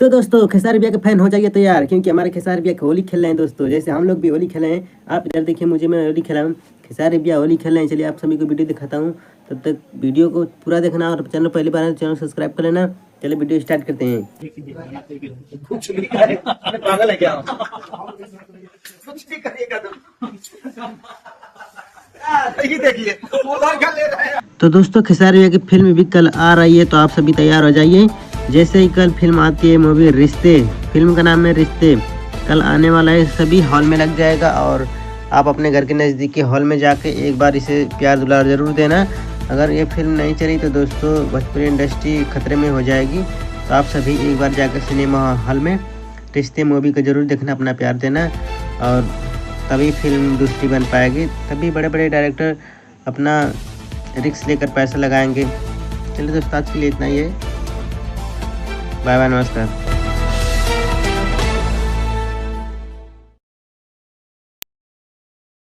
तो दोस्तों खेसारी भैया के फैन हो जाइए तैयार, क्योंकि हमारे खेसारी भैया होली खेल रहे हैं दोस्तों। जैसे हम लोग भी होली खेले हैं, आप इधर देखिए, मुझे मैं होली खेला हूँ, खेसारी भैया होली खेल रहे हैं। चलिए आप सभी को वीडियो दिखाता हूँ, तब तक वीडियो को पूरा देखना और चैनल पहली बार है तो चैनल सब्सक्राइब कर लेना। चलिए वीडियो स्टार्ट करते हैं। पागल है क्या? कुछ भी करिएगा देखिए तो दोस्तों खेसारी भैया की फिल्म भी कल आ रही है, तो आप सभी तैयार हो जाइए। जैसे ही कल फिल्म आती है मूवी रिश्ते, फिल्म का नाम है रिश्ते, कल आने वाला है, सभी हॉल में लग जाएगा। और आप अपने घर के नज़दीकी हॉल में जाके एक बार इसे प्यार दुलार ज़रूर देना। अगर ये फिल्म नहीं चली तो दोस्तों भोजपुरी इंडस्ट्री खतरे में हो जाएगी। तो आप सभी एक बार जाकर सिनेमा हॉल में रिश्ते मूवी को ज़रूर देखना, अपना प्यार देना, और तभी फिल्म दूसरी बन पाएगी। तभी बड़े बड़े डायरेक्टर अपना रिस्क लेकर पैसा लगाएंगे। चलिए दोस्तों आज के लिए इतना ही है। बाय बाय, नमस्कार।